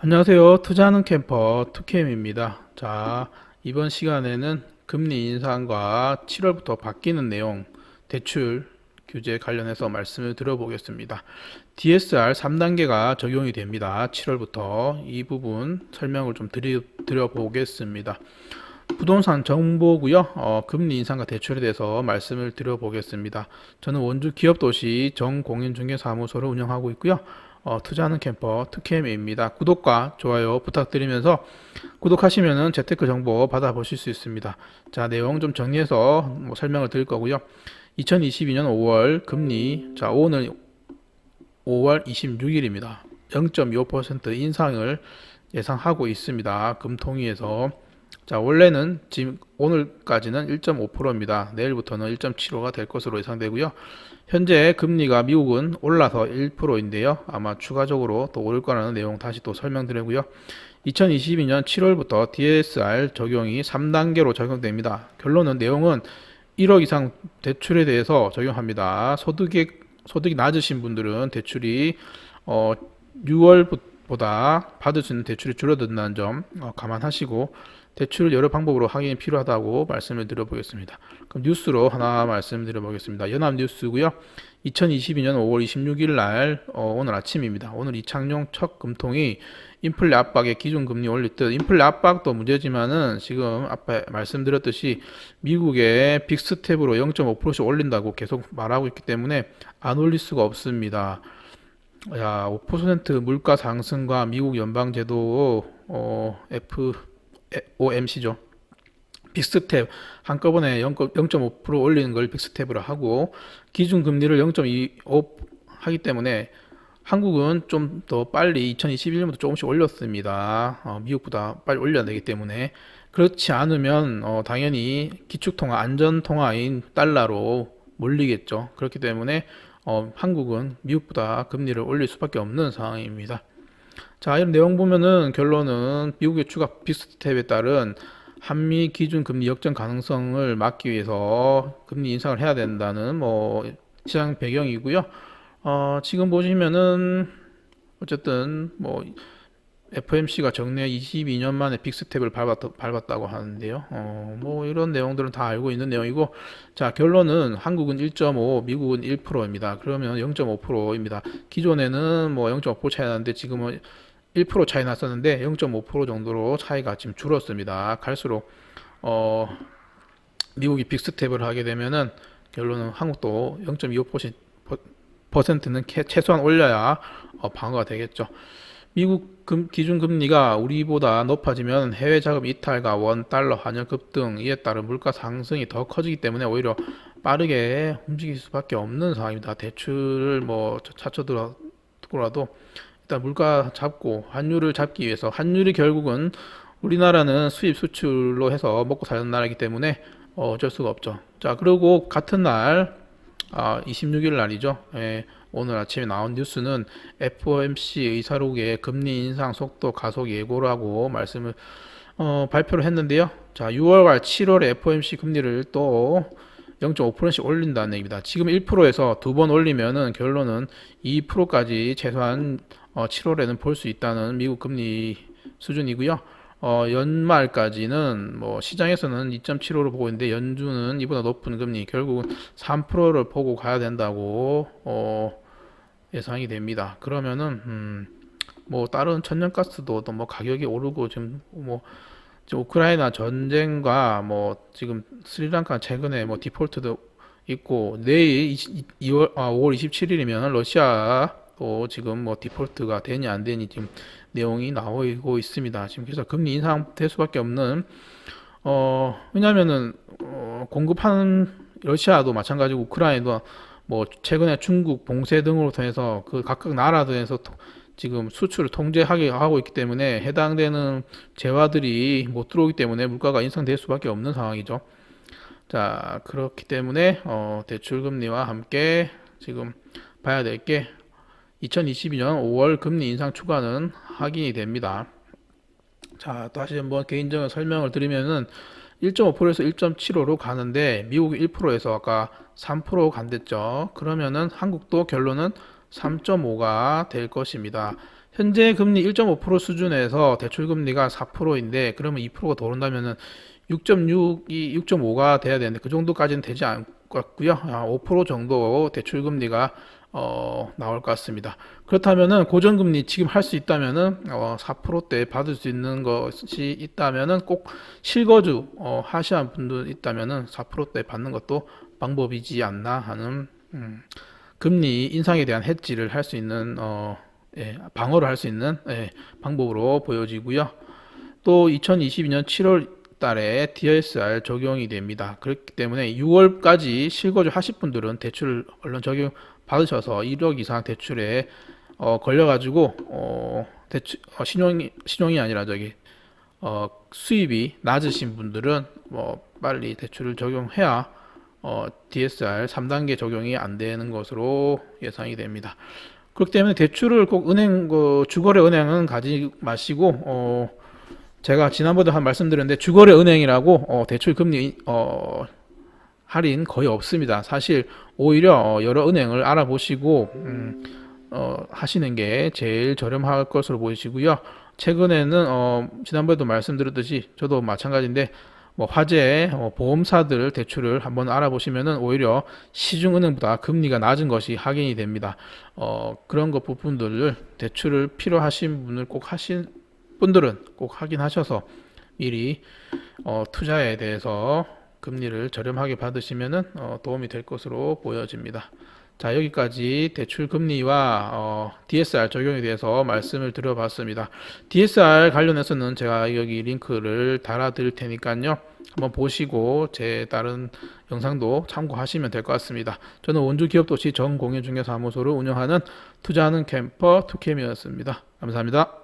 안녕하세요. 투자하는 캠퍼 투캠입니다. 자, 이번 시간에는 금리 인상과 7월부터 바뀌는 내용, 대출 규제 관련해서 말씀을 드려보겠습니다. DSR 3단계가 적용이 됩니다. 7월부터 이 부분 설명을 좀 드려보겠습니다. 부동산 정보고요. 금리 인상과 대출에 대해서 말씀을 드려보겠습니다. 저는 원주 기업도시 정공인중개사무소를 운영하고 있고요. 투자하는 캠퍼 투캠입니다. 구독과 좋아요 부탁드리면서 구독하시면은 재테크 정보 받아보실 수 있습니다. 자, 내용 좀 정리해서 설명을 드릴 거고요. 2022년 5월 금리, 자, 오늘 5월 26일입니다. 0.25% 인상을 예상하고 있습니다. 금통위에서. 자, 원래는 지금 오늘까지는 1.5%입니다. 내일부터는 1.75가 될 것으로 예상되고요. 현재 금리가 미국은 올라서 1%인데요. 아마 추가적으로 또 오를 거라는 내용 다시 또 설명드리고요. 2022년 7월부터 DSR 적용이 3단계로 적용됩니다. 결론은 내용은 1억 이상 대출에 대해서 적용합니다. 소득이 낮으신 분들은 대출이 6월보다 받을 수 있는 대출이 줄어든다는 점 감안하시고 대출을 여러 방법으로 확인이 필요하다고 말씀을 드려보겠습니다. 그럼 뉴스로 하나 말씀드려보겠습니다. 연합뉴스고요. 2022년 5월 26일 날 오늘 아침입니다. 오늘 이창용 첫 금통이 인플레 압박에 기준금리 올릴 듯, 인플레 압박도 문제지만은 지금 앞에 말씀드렸듯이 미국의 빅스텝으로 0.5%씩 올린다고 계속 말하고 있기 때문에 안 올릴 수가 없습니다. 야, 5% 물가 상승과 미국 연방제도 FOMC죠. 빅스텝 한꺼번에 0.5% 올리는 걸 빅스텝으로 하고 기준금리를 0.25 하기 때문에 한국은 좀 더 빨리 2021년부터 조금씩 올렸습니다. 미국보다 빨리 올려야 되기 때문에. 그렇지 않으면 당연히 기축통화 안전통화인 달러로 몰리겠죠. 그렇기 때문에 한국은 미국보다 금리를 올릴 수밖에 없는 상황입니다. 자, 이런 내용 보면은 결론은 미국의 추가 빅스텝에 따른 한미 기준 금리 역전 가능성을 막기 위해서 금리 인상을 해야 된다는 시장 배경이고요. 지금 보시면은 어쨌든 FMC가 정례 22년 만에 빅스텝을 밟았다고 하는데요. 이런 내용들은 다 알고 있는 내용이고, 자, 결론은 한국은 1.5, 미국은 1%입니다. 그러면 0.5%입니다. 기존에는 0.5% 차이 나는데 지금은 1% 차이 났었는데 0.5% 정도로 차이가 지금 줄었습니다. 갈수록 미국이 빅스텝을 하게 되면은 결론은 한국도 0.25%는 최소한 올려야 방어가 되겠죠. 미국 기준금리가 우리보다 높아지면 해외 자금 이탈과 원, 달러, 환율 급등 이에 따른 물가 상승이 더 커지기 때문에 오히려 빠르게 움직일 수밖에 없는 상황입니다. 대출을 차쳐들어도 일단 물가 잡고 환율을 잡기 위해서, 환율이 결국은 우리나라는 수입 수출로 해서 먹고 사는 나라이기 때문에 어쩔 수가 없죠. 자, 그리고 같은 날 26일 날이죠. 예, 오늘 아침에 나온 뉴스는 FOMC 의사록에 금리 인상 속도 가속 예고라고 말씀을 발표를 했는데요. 자, 6월과 7월에 FOMC 금리를 또 0.5%씩 올린다는 얘기입니다. 지금 1%에서 두 번 올리면은 결론은 2%까지 최소한 7월에는 볼 수 있다는 미국 금리 수준이고요. 연말까지는 시장에서는 2.75를 보고 있는데 연준은 이보다 높은 금리 결국은 3%를 보고 가야 된다고 예상이 됩니다. 그러면은 다른 천연가스도 또 가격이 오르고 지금 우크라이나 전쟁과 지금 스리랑카 최근에 디폴트도 있고 내일 5월 27일이면 러시아도 지금 디폴트가 되니 안 되니 지금 내용이 나오고 있습니다. 지금 그래서 금리 인상될 수밖에 없는 왜냐면은 공급하는 러시아도 마찬가지고 우크라이나도 최근에 중국 봉쇄 등으로 통해서 그 각각 나라들에서 지금 수출을 통제하고 있기 때문에 해당되는 재화들이 못 들어오기 때문에 물가가 인상될 수밖에 없는 상황이죠. 자, 그렇기 때문에 대출금리와 함께 지금 봐야 될 게 2022년 5월 금리 인상 추가는 확인이 됩니다. 자, 다시 한번 개인적인 설명을 드리면은 1.5%에서 1.75로 가는데 미국이 1%에서 아까 3% 간댔죠. 그러면은 한국도 결론은 3.5가 될 것입니다. 현재 금리 1.5% 수준에서 대출 금리가 4%인데 그러면 2%가 더 오른다면은 6.6이 6.5가 돼야 되는데 그 정도까지는 되지 않고요. 5% 정도 대출 금리가 나올 것 같습니다. 그렇다면은 고정금리 지금 할 수 있다면은 4%대 받을 수 있는 것이 있다면은 꼭 실거주 하시는 분들 있다면은 4%대 받는 것도 방법이지 않나 하는 금리 인상에 대한 해지를 할 수 있는 방어를 할 수 있는 방법으로 보여지고요. 또 2022년 7월 달에 DSR 적용이 됩니다. 그렇기 때문에 6월까지 실거주 하실 분들은 대출 얼른 적용 받으셔서 1억 이상 대출에 걸려가지고 대출 신용이 아니라 수입이 낮으신 분들은 빨리 대출을 적용해야 DSR 3단계 적용이 안 되는 것으로 예상이 됩니다. 그렇기 때문에 대출을 꼭 주거래 은행은 가지 마시고 제가 지난번에 말씀드렸는데 주거래 은행이라고 대출 금리 할인 거의 없습니다. 사실 오히려 여러 은행을 알아보시고 하시는 게 제일 저렴할 것으로 보이시고요. 최근에는 지난번에도 말씀드렸듯이 저도 마찬가지인데 화재, 보험사들 대출을 한번 알아보시면은 오히려 시중은행보다 금리가 낮은 것이 확인이 됩니다. 그런 것 부분들을 대출을 필요하신 분들은 꼭 확인하셔서 미리 투자에 대해서 금리를 저렴하게 받으시면은 도움이 될 것으로 보여집니다. 자, 여기까지 대출 금리와 DSR 적용에 대해서 말씀을 드려봤습니다. DSR 관련해서는 제가 여기 링크를 달아 드릴 테니까요. 한번 보시고 제 다른 영상도 참고하시면 될 것 같습니다. 저는 원주 기업도시 정공인중개사무소를 운영하는 투자하는 캠퍼 투캠이었습니다. 감사합니다.